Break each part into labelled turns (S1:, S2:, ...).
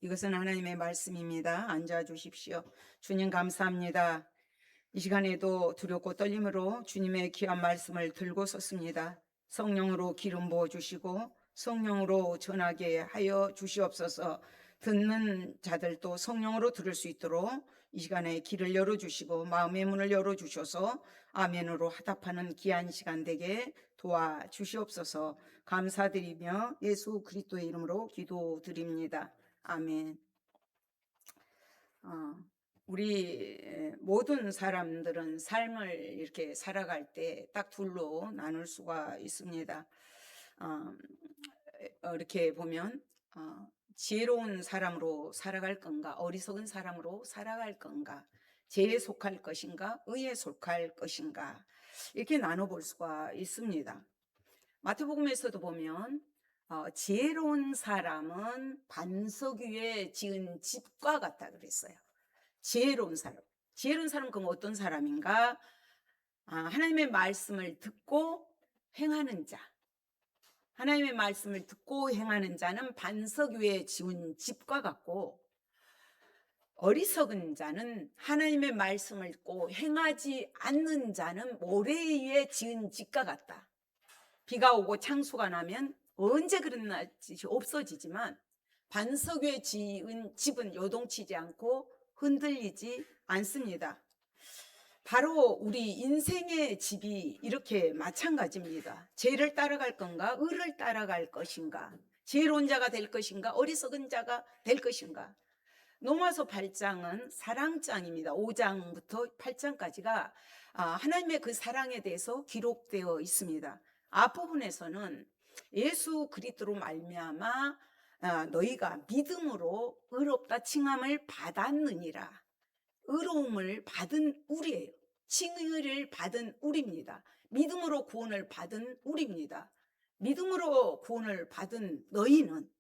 S1: 이것은 하나님의 말씀입니다. 앉아 주십시오. 주님 감사합니다. 이 시간에도 두렵고 떨림으로 주님의 귀한 말씀을 들고 섰습니다. 성령으로 기름 부어 주시고 성령으로 전하게 하여 주시옵소서. 듣는 자들도 성령으로 들을 수 있도록 이 시간에 길을 열어주시고 마음의 문을 열어주셔서 아멘으로 화답하는 귀한 시간 되게 도와주시옵소서. 감사드리며 예수 그리스도의 이름으로 기도드립니다. 아멘. 우리 모든 사람들은 삶을 이렇게 살아갈 때 딱 둘로 나눌 수가 있습니다. 이렇게 보면 지혜로운 사람으로 살아갈 건가, 어리석은 사람으로 살아갈 건가, 죄에 속할 것인가, 의에 속할 것인가, 이렇게 나눠볼 수가 있습니다. 마태복음에서도 보면 지혜로운 사람은 반석 위에 지은 집과 같다 그랬어요. 지혜로운 사람 그럼 어떤 사람인가? 하나님의 말씀을 듣고 행하는 자. 하나님의 말씀을 듣고 행하는 자는 반석 위에 지은 집과 같고, 어리석은 자는 하나님의 말씀을 듣고 행하지 않는 자는 모래 위에 지은 집과 같다. 비가 오고 창수가 나면 언제 그랬는지 없어지지만 반석 위에 지은 집은 요동치지 않고 흔들리지 않습니다. 바로 우리 인생의 집이 이렇게 마찬가지입니다. 죄를 따라갈 건가, 의를 따라갈 것인가, 지혜로운 자가 될 것인가, 어리석은 자가 될 것인가. 로마서 8장은 사랑장입니다. 5장부터 8장까지가 하나님의 그 사랑에 대해서 기록되어 있습니다. 앞부분에서는 예수 그리스도로 말미암아 너희가 믿음으로 의롭다 칭함을 받았느니라. 의로움을 받은 우리예요. 칭의를 받은 우리입니다. 믿음으로 구원을 받은 우리입니다. 믿음으로 구원을 받은 너희는,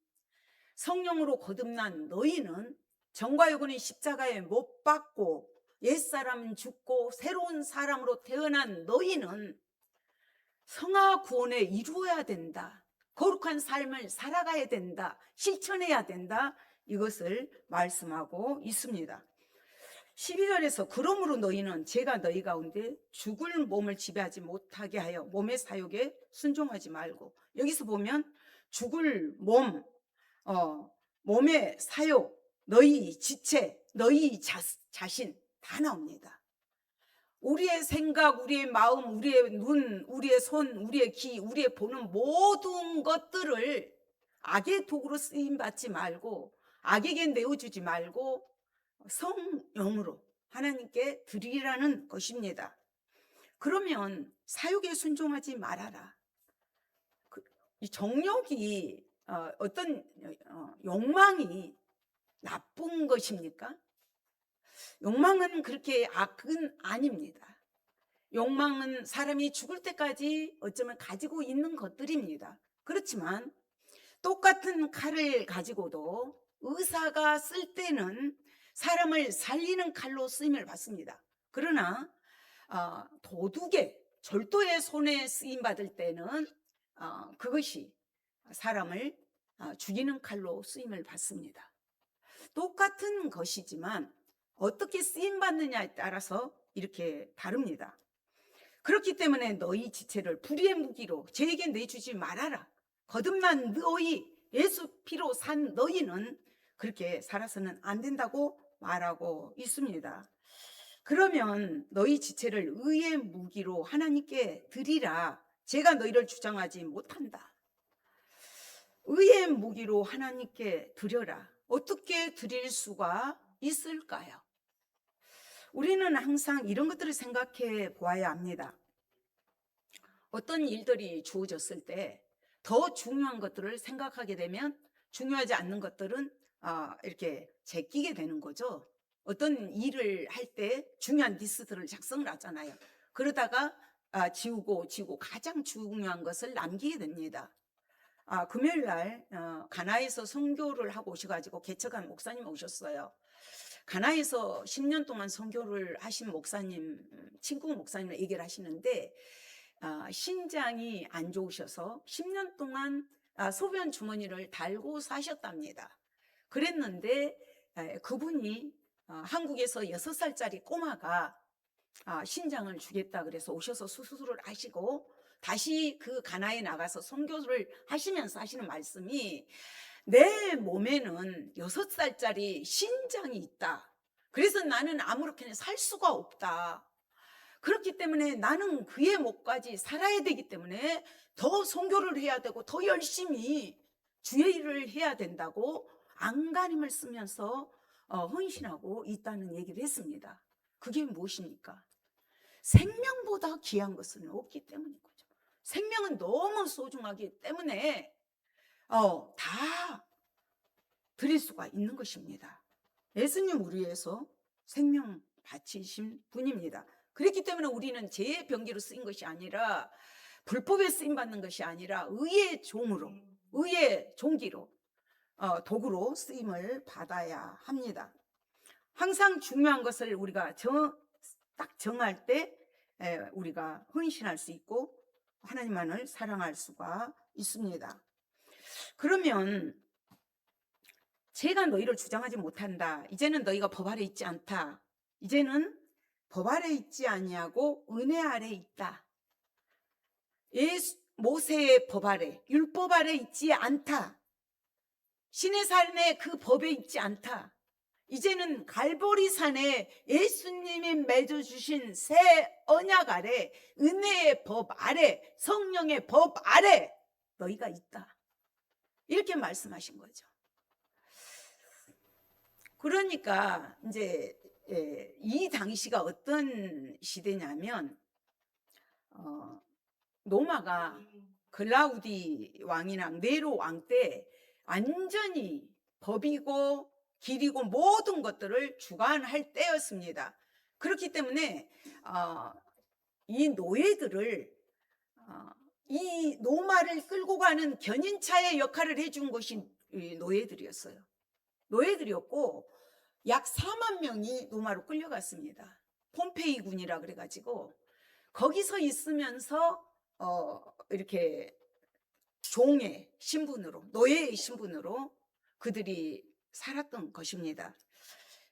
S1: 성령으로 거듭난 너희는, 정과 요근의 십자가에 못 박고 옛사람은 죽고 새로운 사람으로 태어난 너희는 성화 구원에 이루어야 된다. 거룩한 삶을 살아가야 된다. 실천해야 된다. 이것을 말씀하고 있습니다. 12절에서 그러므로 너희는 제가 너희 가운데 죽을 몸을 지배하지 못하게 하여 몸의 사욕에 순종하지 말고, 여기서 보면 죽을 몸, 몸의 사욕, 너희 지체, 너희 자신 다 나옵니다. 우리의 생각, 우리의 마음, 우리의 눈, 우리의 손, 우리의 귀, 우리의 보는 모든 것들을 악의 도구로 쓰임받지 말고, 악에게 내어주지 말고 성령으로 하나님께 드리라는 것입니다. 그러면 사욕에 순종하지 말아라. 이 정욕이 어떤 욕망이 나쁜 것입니까? 욕망은 그렇게 악은 아닙니다. 욕망은 사람이 죽을 때까지 어쩌면 가지고 있는 것들입니다. 그렇지만 똑같은 칼을 가지고도 의사가 쓸 때는 사람을 살리는 칼로 쓰임을 받습니다. 그러나 도둑의, 절도의 손에 쓰임 받을 때는 그것이 사람을 죽이는 칼로 쓰임을 받습니다. 똑같은 것이지만 어떻게 쓰임 받느냐에 따라서 이렇게 다릅니다. 그렇기 때문에 너희 지체를 불의의 무기로 죄에게 내주지 말아라. 거듭난 너희, 예수 피로 산 너희는 그렇게 살아서는 안 된다고 말하고 있습니다. 그러면 너희 지체를 의의 무기로 하나님께 드리라. 제가 너희를 주장하지 못한다. 의의 무기로 하나님께 드려라. 어떻게 드릴 수가 있을까요? 우리는 항상 이런 것들을 생각해 보아야 합니다. 어떤 일들이 주어졌을 때 더 중요한 것들을 생각하게 되면 중요하지 않는 것들은 이렇게 제끼게 되는 거죠. 어떤 일을 할 때 중요한 리스트를 작성을 하잖아요. 그러다가 지우고 가장 중요한 것을 남기게 됩니다. 금요일 날 가나에서 선교를 하고 오셔가지고 개척한 목사님 오셨어요. 가나에서 10년 동안 선교를 하신 목사님, 친구 목사님을 얘기를 하시는데 신장이 안 좋으셔서 10년 동안 소변 주머니를 달고 사셨답니다. 그랬는데 그분이 한국에서 6살짜리 꼬마가 신장을 주겠다 그래서 오셔서 수술을 하시고 다시 그 가나에 나가서 선교를 하시면서 하시는 말씀이, 내 몸에는 6살짜리 신장이 있다. 그래서 나는 아무렇게나 살 수가 없다. 그렇기 때문에 나는 그의 목까지 살아야 되기 때문에 더 선교를 해야 되고 더 열심히 주의 일을 해야 된다고 안간힘을 쓰면서 헌신하고 있다는 얘기를 했습니다. 그게 무엇입니까? 생명보다 귀한 것은 없기 때문인 거죠. 생명은 너무 소중하기 때문에 다 드릴 수가 있는 것입니다. 예수님 우리 위해서 생명 바치신 분입니다. 그렇기 때문에 우리는 죄의 병기로 쓰인 것이 아니라, 불법에 쓰임 받는 것이 아니라 의의 종으로, 의의 종기로, 도구로 쓰임을 받아야 합니다. 항상 중요한 것을 우리가 딱 정할 때 우리가 헌신할 수 있고 하나님만을 사랑할 수가 있습니다. 그러면 제가 너희를 주장하지 못한다. 이제는 너희가 법 아래 있지 않다. 이제는 법 아래 있지 아니하고 은혜 아래 있다. 모세의 법 아래, 율법 아래 있지 않다. 신의 산에 그 법에 있지 않다. 이제는 갈보리 산에 예수님이 맺어주신 새 언약 아래, 은혜의 법 아래, 성령의 법 아래 너희가 있다. 이렇게 말씀하신 거죠. 그러니까 이제 이 당시가 어떤 시대냐면 로마가 글라우디 왕이랑 네로 왕 때 완전히 법이고 길이고 모든 것들을 주관할 때였습니다. 그렇기 때문에 이 노예들을 이 노마를 끌고 가는 견인차의 역할을 해준 것이 노예들이었어요. 노예들이었고 약 4만 명이 노마로 끌려갔습니다. 폼페이 군이라 그래가지고 거기서 있으면서 이렇게 종의 신분으로, 노예의 신분으로 그들이 살았던 것입니다.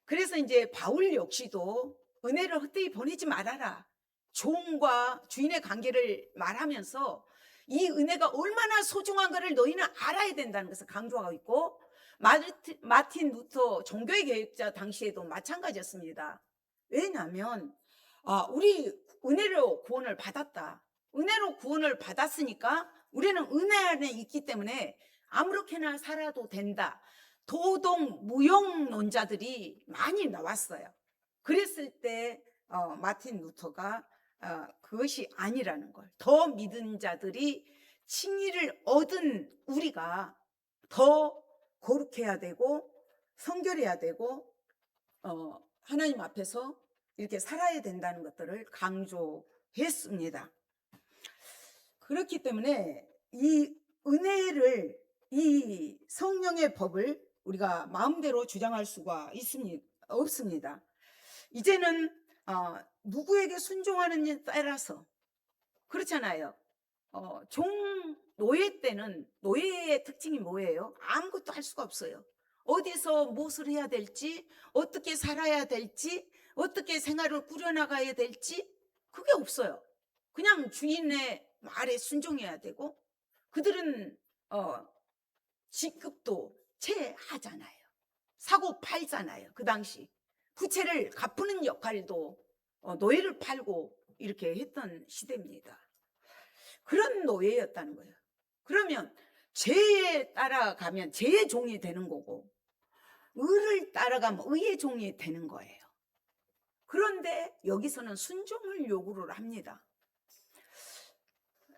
S1: 그래서 이제 바울 역시도 은혜를 헛되이 보내지 말아라, 종과 주인의 관계를 말하면서 이 은혜가 얼마나 소중한 것을 너희는 알아야 된다는 것을 강조하고 있고, 마틴 루터 종교의 개혁자 당시에도 마찬가지였습니다. 왜냐하면 우리 은혜로 구원을 받았다. 은혜로 구원을 받았으니까 우리는 은혜 안에 있기 때문에 아무렇게나 살아도 된다. 도덕 무용론자들이 많이 나왔어요. 그랬을 때 마틴 루터가 그것이 아니라는 걸, 더 믿은 자들이 칭의를 얻은 우리가 더 거룩해야 되고 성결해야 되고 하나님 앞에서 이렇게 살아야 된다는 것들을 강조했습니다. 그렇기 때문에 이 은혜를, 이 성령의 법을 우리가 마음대로 주장할 수가 없습니다. 이제는 누구에게 순종하느냐에 따라서, 그렇잖아요. 노예 때는 노예의 특징이 뭐예요? 아무것도 할 수가 없어요. 어디서 무엇을 해야 될지, 어떻게 살아야 될지, 어떻게 생활을 꾸려나가야 될지 그게 없어요. 그냥 주인의 말에 순종해야 되고, 그들은 직급도 채하잖아요. 사고 팔잖아요. 그 당시 부채를 갚는 역할도 노예를 팔고 이렇게 했던 시대입니다. 그런 노예였다는 거예요. 그러면 죄에 따라가면 죄의 종이 되는 거고, 의를 따라가면 의의 종이 되는 거예요. 그런데 여기서는 순종을 요구를 합니다.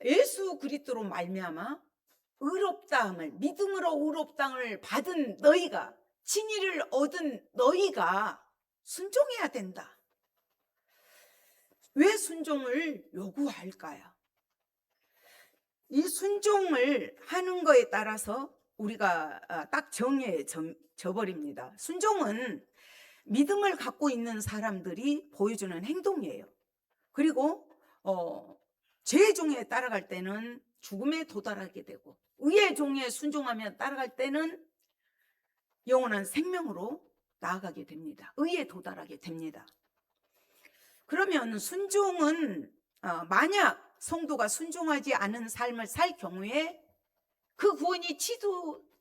S1: 예수 그리스도로 말미암아 의롭다함을, 믿음으로 의롭다함을 받은 너희가, 칭의를 얻은 너희가 순종해야 된다. 왜 순종을 요구할까요? 이 순종을 하는 거에 따라서 우리가 딱 정해져 버립니다. 순종은 믿음을 갖고 있는 사람들이 보여주는 행동이에요. 그리고 죄의 종에 따라갈 때는 죽음에 도달하게 되고, 의의 종에 순종하며 따라갈 때는 영원한 생명으로 나아가게 됩니다. 의에 도달하게 됩니다. 그러면 순종은 만약 성도가 순종하지 않은 삶을 살 경우에 그 구원이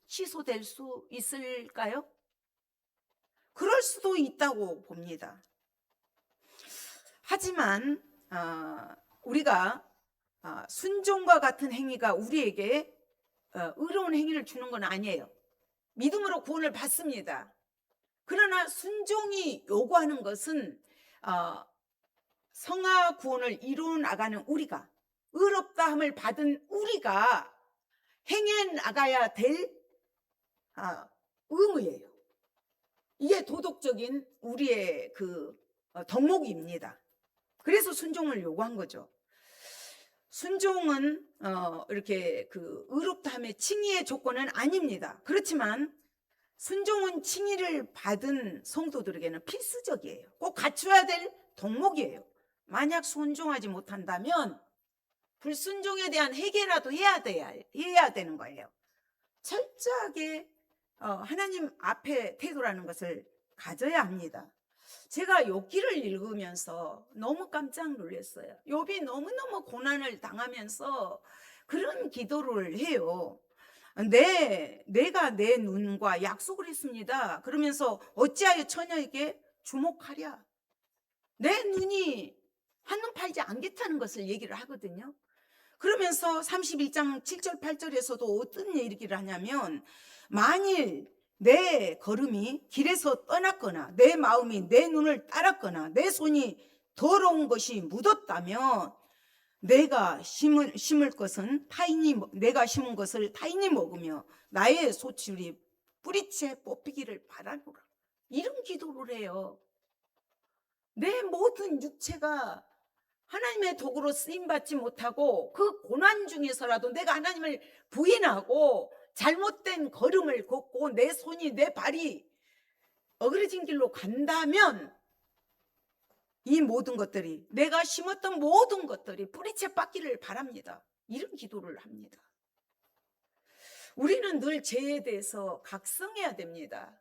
S1: 취소될 수 있을까요? 그럴 수도 있다고 봅니다. 하지만 우리가 순종과 같은 행위가 우리에게 의로운 행위를 주는 건 아니에요. 믿음으로 구원을 받습니다. 그러나 순종이 요구하는 것은 성화 구원을 이루어 나가는 우리가, 의롭다 함을 받은 우리가 행해 나가야 될 의무예요. 이게 도덕적인 우리의 그 덕목입니다. 그래서 순종을 요구한 거죠. 순종은 이렇게 그 의롭다함의 칭의의 조건은 아닙니다. 그렇지만 순종은 칭의를 받은 성도들에게는 필수적이에요. 꼭 갖춰야 될 덕목이에요. 만약 순종하지 못한다면 불순종에 대한 회개라도 해야 되는 거예요. 철저하게 하나님 앞에 태도라는 것을 가져야 합니다. 제가 욥기를 읽으면서 너무 깜짝 놀랐어요. 욥이 너무너무 고난을 당하면서 그런 기도를 해요. 내가 내 눈과 약속을 했습니다. 그러면서 어찌하여 처녀에게 주목하랴. 내 눈이 한눈 팔지 않겠다는 것을 얘기를 하거든요. 그러면서 31장 7절 8절에서도 어떤 얘기를 하냐면 만일 내 걸음이 길에서 떠났거나 내 마음이 내 눈을 따랐거나 내 손이 더러운 것이 묻었다면 내가 심을 것은 내가 심은 것을 타인이 먹으며 나의 소출이 뿌리채 뽑히기를 바라노라. 이런 기도를 해요. 내 모든 육체가 하나님의 도구로 쓰임받지 못하고 그 고난 중에서라도 내가 하나님을 부인하고 잘못된 걸음을 걷고 내 손이 내 발이 어그러진 길로 간다면 이 모든 것들이 내가 심었던 모든 것들이 뿌리채 뻗기를 바랍니다. 이런 기도를 합니다. 우리는 늘 죄에 대해서 각성해야 됩니다.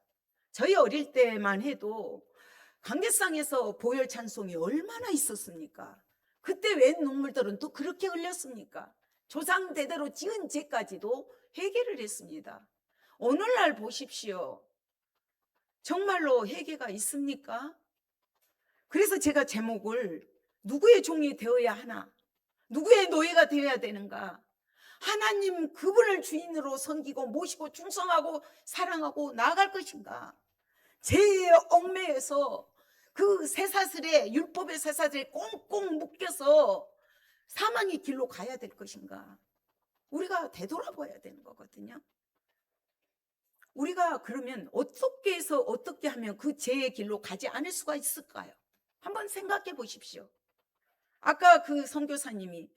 S1: 저희 어릴 때만 해도 강대상에서 보혈 찬송이 얼마나 있었습니까? 그때 웬 눈물들은 또 그렇게 흘렸습니까? 조상 대대로 지은 죄까지도 회개를 했습니다. 오늘날 보십시오. 정말로 회개가 있습니까? 그래서 제가 제목을 누구의 종이 되어야 하나? 누구의 노예가 되어야 되는가? 하나님 그분을 주인으로 섬기고 모시고 충성하고 사랑하고 나아갈 것인가? 죄의 얽매여서 그 쇠사슬에 율법의 쇠사슬에 꽁꽁 묶여서 사망의 길로 가야 될 것인가? 우리가 되돌아봐야 되는 거거든요. 우리가 그러면 어떻게 해서 어떻게 하면 그 죄의 길로 가지 않을 수가 있을까요? 한번 생각해 보십시오. 아까 그 선교사님이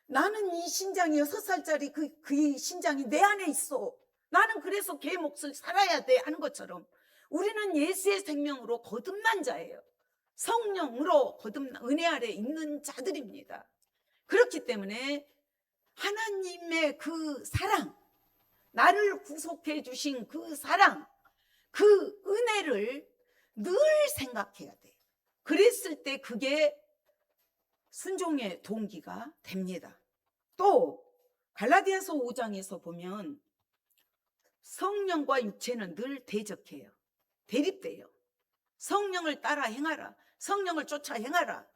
S1: 나는 이 신장이 6살짜리 그 신장이 내 안에 있어. 나는 그래서 걔 몫을 살아야 돼 하는 것처럼 우리는 예수의 생명으로 거듭난 자예요. 성령으로 거듭난 은혜 아래 있는 자들입니다. 그렇기 때문에 하나님의 그 사랑, 나를 구속해 주신 그 사랑, 그 은혜를 늘 생각해야 돼요. 그랬을 때 그게 순종의 동기가 됩니다. 또 갈라디아서 5장에서 보면 성령과 육체는 늘 대적해요. 대립돼요. 성령을 따라 행하라. 성령을 쫓아 행하라.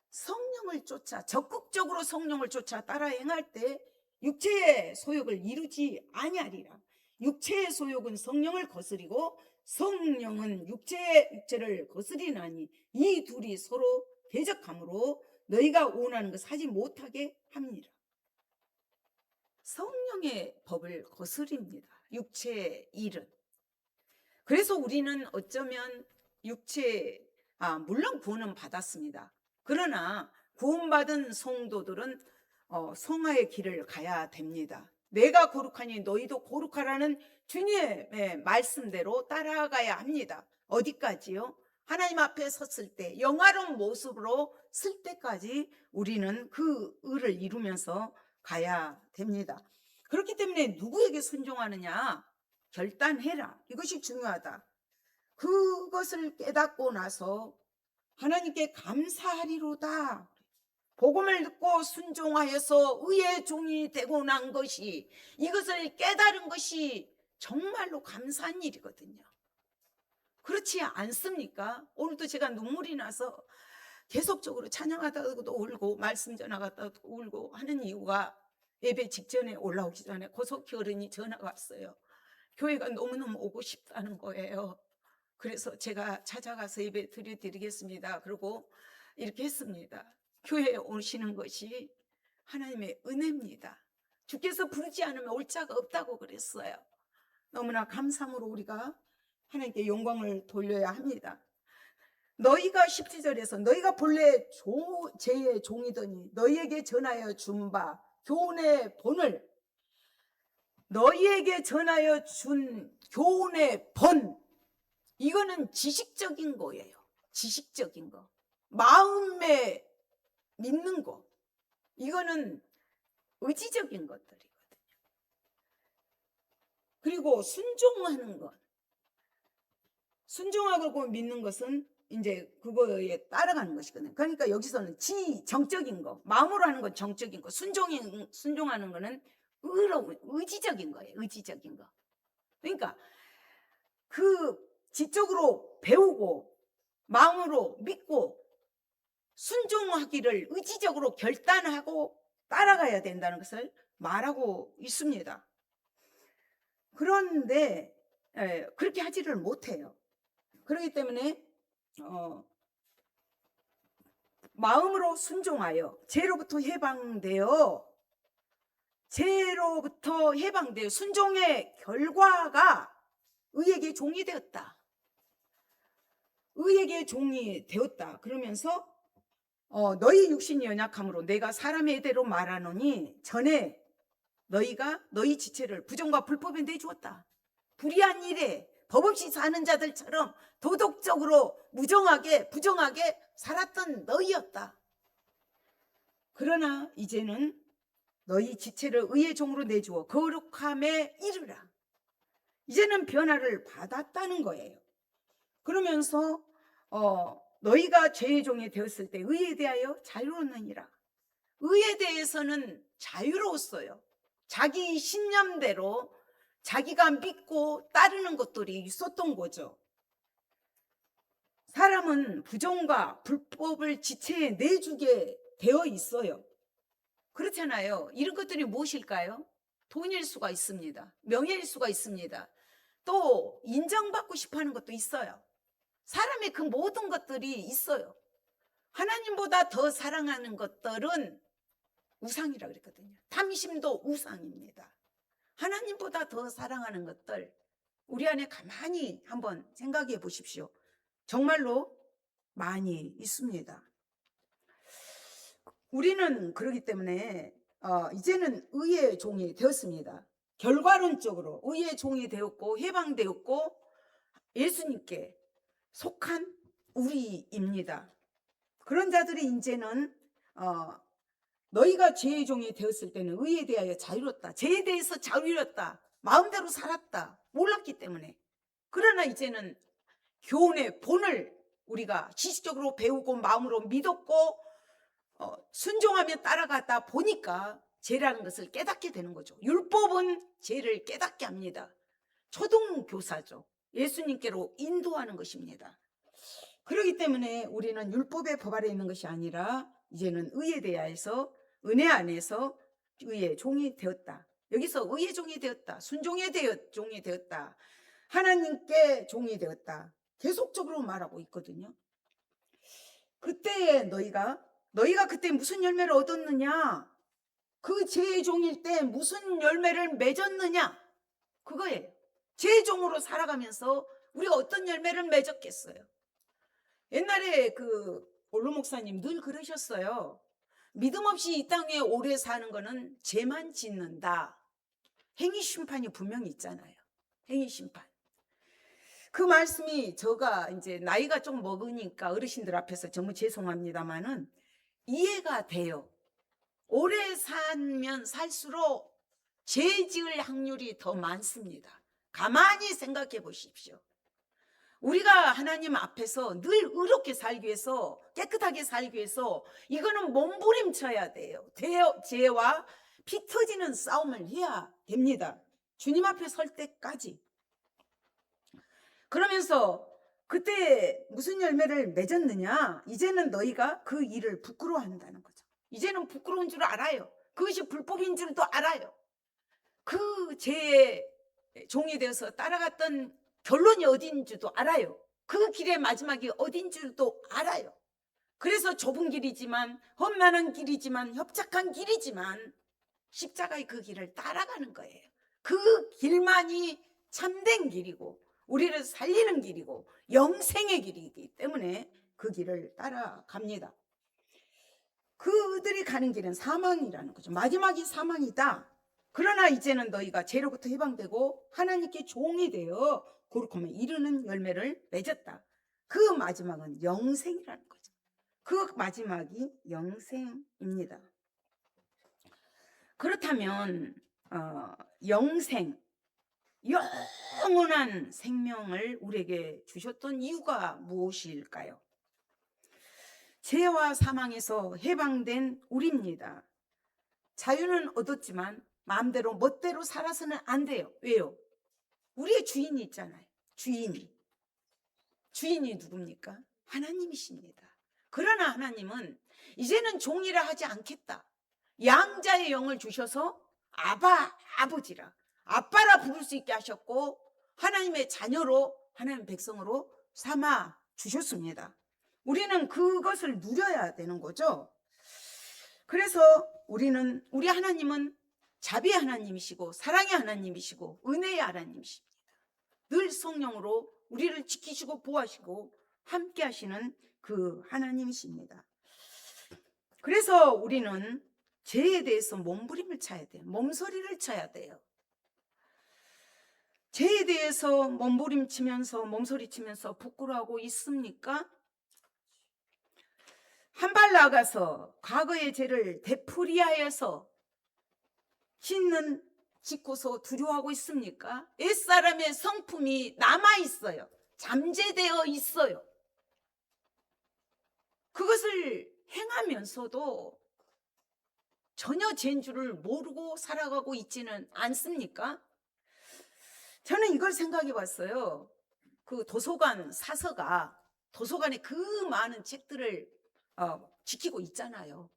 S1: 성령을 쫓아 적극적으로 성령을 쫓아 따라 행할 때 육체의 소욕을 이루지 아니하리라. 육체의 소욕은 성령을 거스리고 성령은 육체를 거스리나니 이 둘이 서로 대적함으로 너희가 원하는 것 하지 못하게 합니다. 성령의 법을 거스립니다. 육체의 일은. 그래서 우리는 어쩌면 물론 구원은 받았습니다. 그러나 구원받은 성도들은 성화의 길을 가야 됩니다. 내가 거룩하니 너희도 거룩하라는 주님의 말씀대로 따라가야 합니다. 어디까지요? 하나님 앞에 섰을 때 영화로운 모습으로 쓸 때까지 우리는 그 의를 이루면서 가야 됩니다. 그렇기 때문에 누구에게 순종하느냐? 결단해라. 이것이 중요하다. 그것을 깨닫고 나서 하나님께 감사하리로다. 복음을 듣고 순종하여서 의의 종이 되고 난 것이, 이것을 깨달은 것이 정말로 감사한 일이거든요. 그렇지 않습니까? 오늘도 제가 눈물이 나서 계속적으로 찬양하다가도 울고 말씀 전하다가도 울고 하는 이유가, 예배 직전에 올라오기 전에 고속희 어른이 전화가 왔어요. 교회가 너무너무 오고 싶다는 거예요. 그래서 제가 찾아가서 예배 드리겠습니다. 그리고 이렇게 했습니다. 교회에 오시는 것이 하나님의 은혜입니다. 주께서 부르지 않으면 올 자가 없다고 그랬어요. 너무나 감사함으로 우리가 하나님께 영광을 돌려야 합니다. 너희가 17절에서 너희가 본래 제 종이더니 너희에게 전하여 준 바 교훈의 본을, 너희에게 전하여 준 교훈의 본, 이거는 지식적인 거예요. 지식적인 거, 마음에 믿는 거, 이거는 의지적인 것들이거든요. 그리고 순종하는 것, 순종하고 믿는 것은 이제 그거에 따라가는 것이거든요. 그러니까 여기서는 지정적인 거, 마음으로 하는 건 정적인 거, 순종하는 거는 의지적인 거예요. 의지적인 거. 그러니까 그 지적으로 배우고 마음으로 믿고 순종하기를 의지적으로 결단하고 따라가야 된다는 것을 말하고 있습니다. 그런데 그렇게 하지를 못해요. 그렇기 때문에 마음으로 순종하여 죄로부터 해방되어 순종의 결과가 의에게 종이 되었다. 의에게 종이 되었다. 그러면서 너희 육신이 연약함으로 내가 사람의 대로 말하노니 전에 너희가 너희 지체를 부정과 불법에 내주었다. 불의한 일에 법 없이 사는 자들처럼 도덕적으로 무정하게 부정하게 살았던 너희였다. 그러나 이제는 너희 지체를 의의 종으로 내주어 거룩함에 이르라. 이제는 변화를 받았다는 거예요. 그러면서 너희가 죄의 종이 되었을 때 의에 대하여 자유로우느니라. 의에 대해서는 자유로웠어요. 자기 신념대로 자기가 믿고 따르는 것들이 있었던 거죠. 사람은 부정과 불법을 지체에 내주게 되어 있어요. 그렇잖아요. 이런 것들이 무엇일까요? 돈일 수가 있습니다. 명예일 수가 있습니다. 또 인정받고 싶어하는 것도 있어요. 사람의 그 모든 것들이 있어요. 하나님보다 더 사랑하는 것들은 우상이라고 그랬거든요. 탐심도 우상입니다. 하나님보다 더 사랑하는 것들, 우리 안에 가만히 한번 생각해 보십시오. 정말로 많이 있습니다. 우리는 그렇기 때문에 이제는 의의 종이 되었습니다. 결과론적으로 의의 종이 되었고 해방되었고 예수님께 속한 우리입니다. 그런 자들이 이제는 너희가 죄의 종이 되었을 때는 의에 대하여 자유롭다. 죄에 대해서 자유롭다. 마음대로 살았다. 몰랐기 때문에. 그러나 이제는 교훈의 본을 우리가 지식적으로 배우고 마음으로 믿었고 순종하며 따라가다 보니까 죄라는 것을 깨닫게 되는 거죠. 율법은 죄를 깨닫게 합니다. 초등교사죠. 예수님께로 인도하는 것입니다. 그렇기 때문에 우리는 율법의 법 아래 있는 것이 아니라 이제는 의에 대하여서 은혜 안에서 의의 종이 되었다. 여기서 의의 종이 되었다. 순종의 종이 되었다. 하나님께 종이 되었다. 계속적으로 말하고 있거든요. 그때 너희가 그때 무슨 열매를 얻었느냐? 그 죄의 종일 때 무슨 열매를 맺었느냐? 그거예요. 죄의 종으로 살아가면서 우리가 어떤 열매를 맺었겠어요? 옛날에 그 올로 목사님 늘 그러셨어요. 믿음 없이 이 땅에 오래 사는 거는 죄만 짓는다. 행위 심판이 분명히 있잖아요. 행위 심판. 그 말씀이 제가 이제 나이가 좀 먹으니까 어르신들 앞에서 정말 죄송합니다만은 이해가 돼요. 오래 살면 살수록 죄 지을 확률이 더 많습니다. 가만히 생각해 보십시오. 우리가 하나님 앞에서 늘 의롭게 살기 위해서, 깨끗하게 살기 위해서 이거는 몸부림쳐야 돼요. 죄와 피 터지는 싸움을 해야 됩니다. 주님 앞에 설 때까지. 그러면서 그때 무슨 열매를 맺었느냐? 이제는 너희가 그 일을 부끄러워한다는 거죠. 이제는 부끄러운 줄 알아요. 그것이 불법인 줄도 알아요. 그 죄의 종이 되어서 따라갔던 결론이 어딘 줄도 알아요. 그 길의 마지막이 어딘 줄도 알아요. 그래서 좁은 길이지만, 험난한 길이지만, 협착한 길이지만 십자가의 그 길을 따라가는 거예요. 그 길만이 참된 길이고 우리를 살리는 길이고 영생의 길이기 때문에 그 길을 따라갑니다. 그들이 가는 길은 사망이라는 거죠. 마지막이 사망이다. 그러나 이제는 너희가 죄로부터 해방되고 하나님께 종이 되어 거룩함에 이르는 열매를 맺었다. 그 마지막은 영생이라는 거죠. 그 마지막이 영생입니다. 그렇다면 영생, 영원한 생명을 우리에게 주셨던 이유가 무엇일까요? 죄와 사망에서 해방된 우리입니다. 자유는 얻었지만 마음대로 멋대로 살아서는 안 돼요. 왜요? 우리의 주인이 있잖아요. 주인이 누굽니까? 하나님이십니다. 그러나 하나님은 이제는 종이라 하지 않겠다. 양자의 영을 주셔서 아바, 아버지라, 아빠라 부를 수 있게 하셨고 하나님의 자녀로, 하나님의 백성으로 삼아 주셨습니다. 우리는 그것을 누려야 되는 거죠. 그래서 우리 하나님은 자비의 하나님이시고 사랑의 하나님이시고 은혜의 하나님이십니다. 늘 성령으로 우리를 지키시고 보호하시고 함께 하시는 그 하나님이십니다. 그래서 우리는 죄에 대해서 몸부림을 쳐야 돼요. 몸소리를 쳐야 돼요. 죄에 대해서 몸소리 치면서 부끄러워하고 있습니까? 한 발 나가서 과거의 죄를 되풀이하여서 짓고서 두려워하고 있습니까? 옛사람의 성품이 남아있어요. 잠재되어 있어요. 그것을 행하면서도 전혀 죄인 줄을 모르고 살아가고 있지는 않습니까? 저는 이걸 생각해 봤어요. 그 도서관 사서가 도서관에 그 많은 책들을 지키고 있잖아요.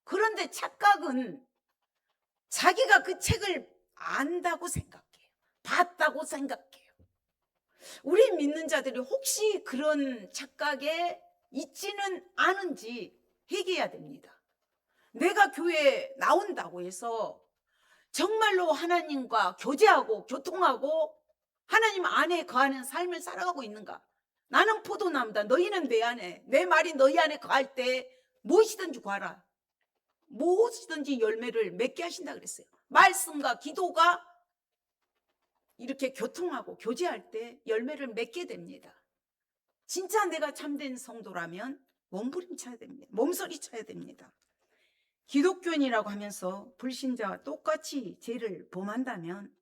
S1: 그런데 착각은 자기가 그 책을 안다고 생각해요. 봤다고 생각해요. 우리 믿는 자들이 혹시 그런 착각에 있지는 않은지 회개해야 됩니다. 내가 교회에 나온다고 해서 정말로 하나님과 교제하고 교통하고 하나님 안에 거하는 삶을 살아가고 있는가? 나는 포도나무다. 너희는 내 안에, 내 말이 너희 안에 거할 때 무엇이든지 구하라. 무엇이든지 열매를 맺게 하신다 그랬어요. 말씀과 기도가 이렇게 교통하고 교제할 때 열매를 맺게 됩니다. 진짜 내가 참된 성도라면 몸부림쳐야 됩니다. 몸소리 쳐야 됩니다. 기독교인이라고 하면서 불신자와 똑같이 죄를 범한다면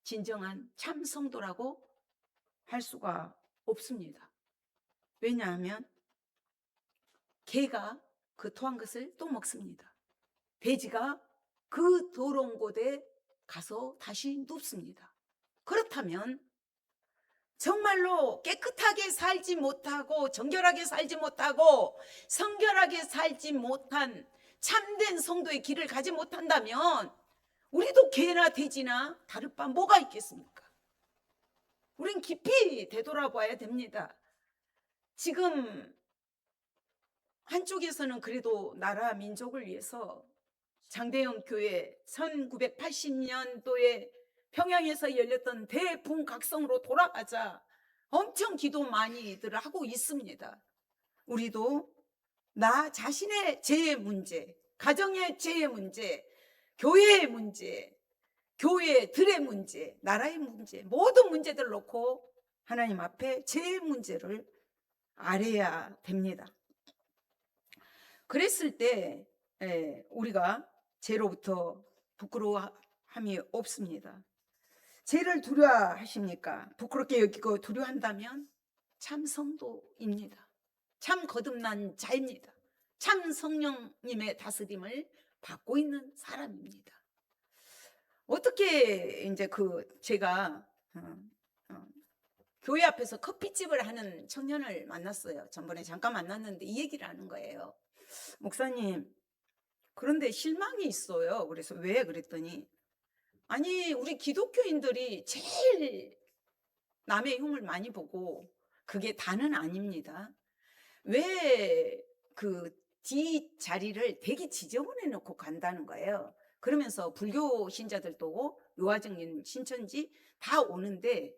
S1: 진정한 참 성도라고 할 수가 없습니다. 왜냐하면 개가 그 토한 것을 또 먹습니다. 돼지가 그 더러운 곳에 가서 다시 눕습니다. 그렇다면 정말로 깨끗하게 살지 못하고 정결하게 살지 못하고 성결하게 살지 못한 참된 성도의 길을 가지 못한다면 우리도 개나 돼지나 다를 바 뭐가 있겠습니까? 우린 깊이 되돌아봐야 됩니다. 지금 한쪽에서는 그래도 나라 민족을 위해서 장대영 교회 1980년도에 평양에서 열렸던 대붕각성으로 돌아가자 엄청 기도 많이들 하고 있습니다. 우리도 나 자신의 죄의 문제, 가정의 죄의 문제, 교회의 문제, 교회들의 문제, 나라의 문제, 모든 문제들을 놓고 하나님 앞에 죄의 문제를 아뢰야 됩니다. 그랬을 때 우리가 죄로부터 부끄러워함이 없습니다. 죄를 두려워하십니까? 부끄럽게 여기고 두려워한다면 참 성도입니다. 참 거듭난 자입니다. 참 성령님의 다스림을 받고 있는 사람입니다. 어떻게 이제 제가 교회 앞에서 커피집을 하는 청년을 만났어요. 전번에 잠깐 만났는데 이 얘기를 하는 거예요. 목사님, 그런데 실망이 있어요. 그래서 왜? 그랬더니 아니, 우리 기독교인들이 제일 남의 흉을 많이 보고 그게 다는 아닙니다. 왜 뒷자리를 되게 지저분해 놓고 간다는 거예요. 그러면서 불교 신자들도 오고 여호와 증인 신천지 다 오는데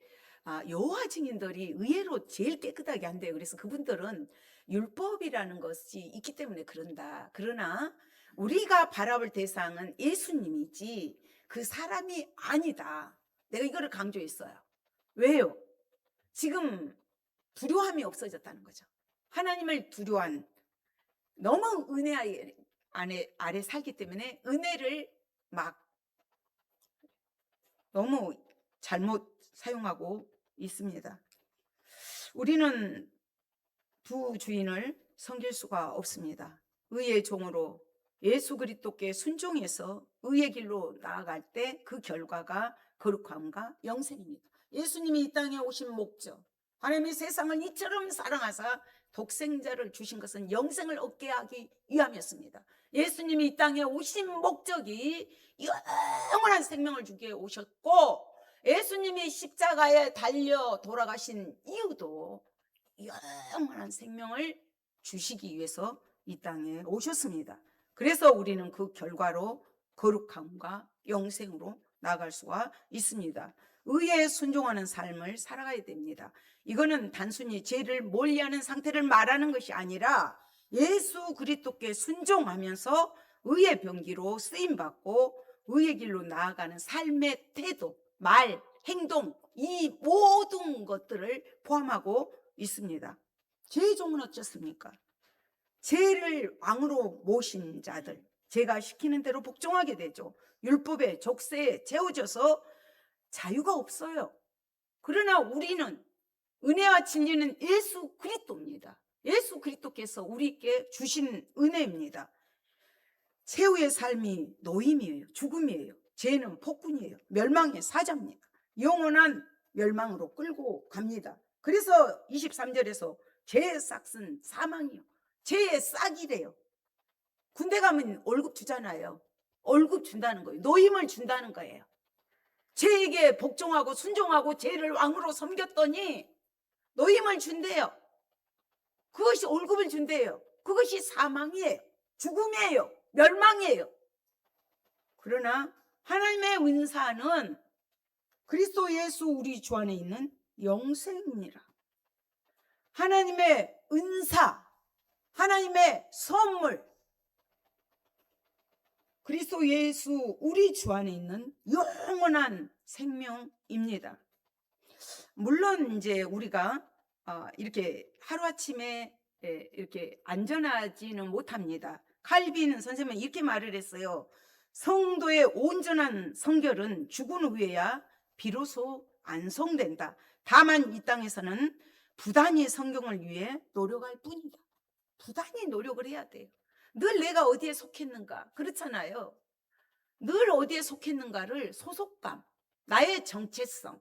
S1: 여호와 증인들이 의외로 제일 깨끗하게 한대요. 그래서 그분들은 율법이라는 것이 있기 때문에 그런다. 그러나 우리가 바라볼 대상은 예수님이지 그 사람이 아니다. 내가 이거를 강조했어요. 왜요? 지금 두려움이 없어졌다는 거죠. 하나님을 두려워한, 너무 은혜 아래 살기 때문에 은혜를 막 너무 잘못 사용하고 있습니다. 우리는 두 주인을 섬길 수가 없습니다. 의의 종으로 예수 그리스도께 순종해서 의의 길로 나아갈 때 그 결과가 거룩함과 영생입니다. 예수님이 이 땅에 오신 목적, 하나님이 세상을 이처럼 사랑하사 독생자를 주신 것은 영생을 얻게 하기 위함이었습니다. 예수님이 이 땅에 오신 목적이 영원한 생명을 주기 위해 오셨고, 예수님이 십자가에 달려 돌아가신 이유도 영원한 생명을 주시기 위해서 이 땅에 오셨습니다. 그래서 우리는 그 결과로 거룩함과 영생으로 나아갈 수가 있습니다. 의에 순종하는 삶을 살아가야 됩니다. 이거는 단순히 죄를 멀리하는 상태를 말하는 것이 아니라 예수 그리스도께 순종하면서 의의 병기로 쓰임받고 의의 길로 나아가는 삶의 태도, 말, 행동, 이 모든 것들을 포함하고 있습니다. 죄의 종은 어쩌습니까? 죄를 왕으로 모신 자들, 죄가 시키는 대로 복종하게 되죠. 율법에 족쇄에 채워져서 자유가 없어요. 그러나 우리는 은혜와 진리는 예수 그리스도입니다. 예수 그리스도께서 우리께 주신 은혜입니다. 최후의 삶이 노임이에요. 죽음이에요. 죄는 폭군이에요. 멸망의 사자입니다. 영원한 멸망으로 끌고 갑니다. 그래서 23절에서 죄의 싹은 사망이요, 죄의 싹이래요. 군대 가면 월급 주잖아요. 월급 준다는 거예요. 노임을 준다는 거예요. 죄에게 복종하고 순종하고 죄를 왕으로 섬겼더니 노임을 준대요. 그것이 월급을 준대요. 그것이 사망이에요. 죽음이에요. 멸망이에요. 그러나 하나님의 은사는 그리스도 예수 우리 주 안에 있는 영생이니라. 하나님의 은사, 하나님의 선물, 그리스도 예수 우리 주 안에 있는 영원한 생명입니다. 물론 이제 우리가 이렇게 하루아침에 이렇게 안전하지는 못합니다. 칼빈 선생님은 이렇게 말을 했어요. 성도의 온전한 성결은 죽은 후에야 비로소 완성된다. 다만 이 땅에서는 부단히 성경을 위해 노력할 뿐이다. 부단히 노력을 해야 돼요. 늘 내가 어디에 속했는가, 그렇잖아요. 늘 어디에 속했는가를 소속감, 나의 정체성,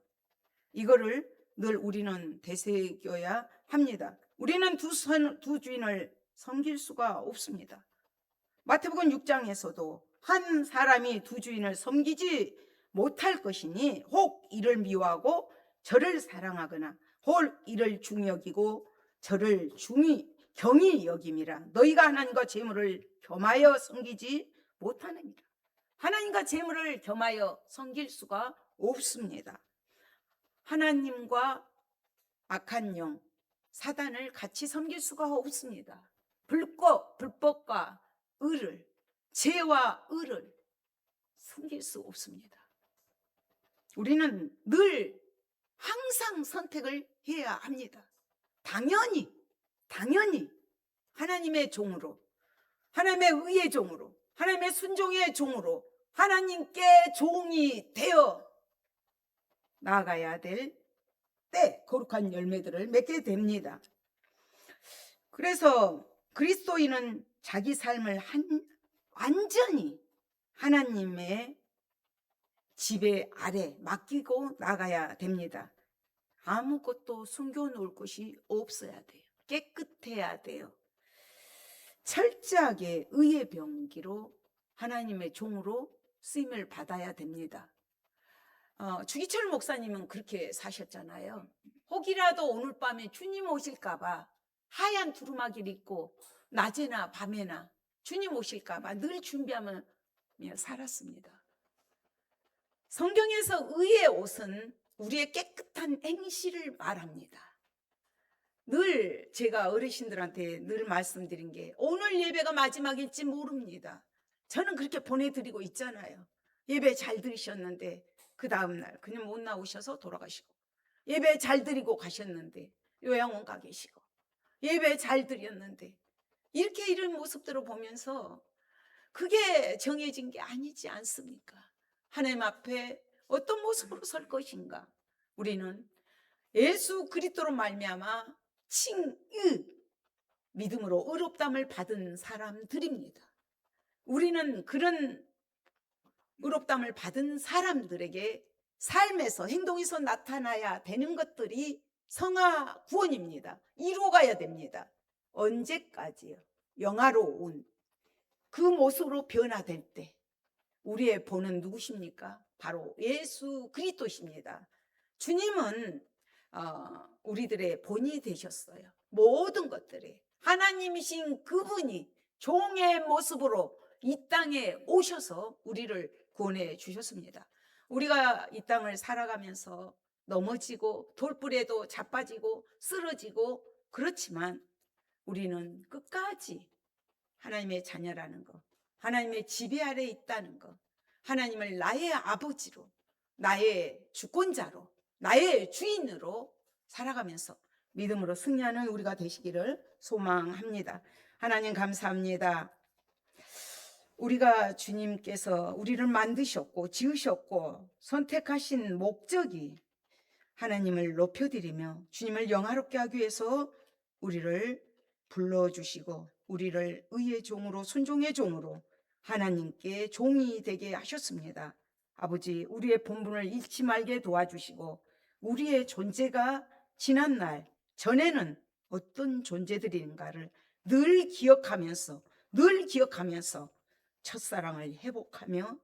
S1: 이거를 늘 우리는 되새겨야 합니다. 우리는 두 주인을 섬길 수가 없습니다. 마태복음 6장에서도 한 사람이 두 주인을 섬기지 못할 것이니 혹 이를 미워하고 저를 사랑하거나 혹 이를 중히 여기고 저를 경히 여김이라. 너희가 하나님과 재물을 겸하여 섬기지 못하느니라. 하나님과 재물을 겸하여 섬길 수가 없습니다. 하나님과 악한 영, 사단을 같이 섬길 수가 없습니다. 불법과 의를, 죄와 의를 섬길 수 없습니다. 우리는 늘 항상 선택을 해야 합니다. 당연히 하나님의 종으로, 하나님의 의의 종으로, 하나님의 순종의 종으로, 하나님께 종이 되어 나아가야 될 때 거룩한 열매들을 맺게 됩니다. 그래서 그리스도인은 자기 삶을 완전히 하나님의 지배 아래 맡기고 나가야 됩니다. 아무것도 숨겨놓을 것이 없어야 돼요. 깨끗해야 돼요. 철저하게 의의 병기로 하나님의 종으로 쓰임을 받아야 됩니다. 주기철 목사님은 그렇게 사셨잖아요. 혹이라도 오늘 밤에 주님 오실까봐 하얀 두루마기를 입고 낮에나 밤에나 주님 오실까봐 늘 준비하며 살았습니다. 성경에서 의의 옷은 우리의 깨끗한 행실을 말합니다. 늘 제가 어르신들한테 늘 말씀드린 게 오늘 예배가 마지막일지 모릅니다. 저는 그렇게 보내드리고 있잖아요. 예배 잘 드리셨는데 그 다음날 그냥 못 나오셔서 돌아가시고, 예배 잘 드리고 가셨는데 요양원 가 계시고, 예배 잘 드렸는데, 이렇게 이런 모습들을 보면서 그게 정해진 게 아니지 않습니까? 하나님 앞에 어떤 모습으로 설 것인가? 우리는 예수 그리스도로 말미암아 칭의, 믿음으로 의롭다함을 받은 사람들입니다. 우리는 그런 의롭다함을 받은 사람들에게 삶에서, 행동에서 나타나야 되는 것들이 성화 구원입니다. 이루어가야 됩니다. 언제까지요? 영화로운 그 모습으로 변화될 때 우리의 본은 누구십니까? 바로 예수 그리스도십니다. 주님은 우리들의 본이 되셨어요. 모든 것들이 하나님이신 그분이 종의 모습으로 이 땅에 오셔서 우리를 구원해 주셨습니다. 우리가 이 땅을 살아가면서 넘어지고 돌불에도 자빠지고 쓰러지고 그렇지만 우리는 끝까지 하나님의 자녀라는 것, 하나님의 지배 아래 있다는 것, 하나님을 나의 아버지로, 나의 주권자로, 나의 주인으로 살아가면서 믿음으로 승리하는 우리가 되시기를 소망합니다. 하나님 감사합니다. 우리가 주님께서 우리를 만드셨고 지으셨고 선택하신 목적이 하나님을 높여드리며 주님을 영화롭게 하기 위해서 우리를 불러주시고 우리를 의의 종으로, 순종의 종으로 하나님께 종이 되게 하셨습니다. 아버지, 우리의 본분을 잃지 말게 도와주시고 우리의 존재가 지난날 전에는 어떤 존재들인가를 늘 기억하면서 첫사랑을 회복하며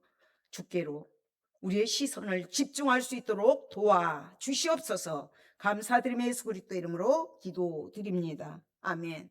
S1: 주께로 우리의 시선을 집중할 수 있도록 도와주시옵소서. 감사드리며 예수 그리스도 이름으로 기도드립니다. 아멘.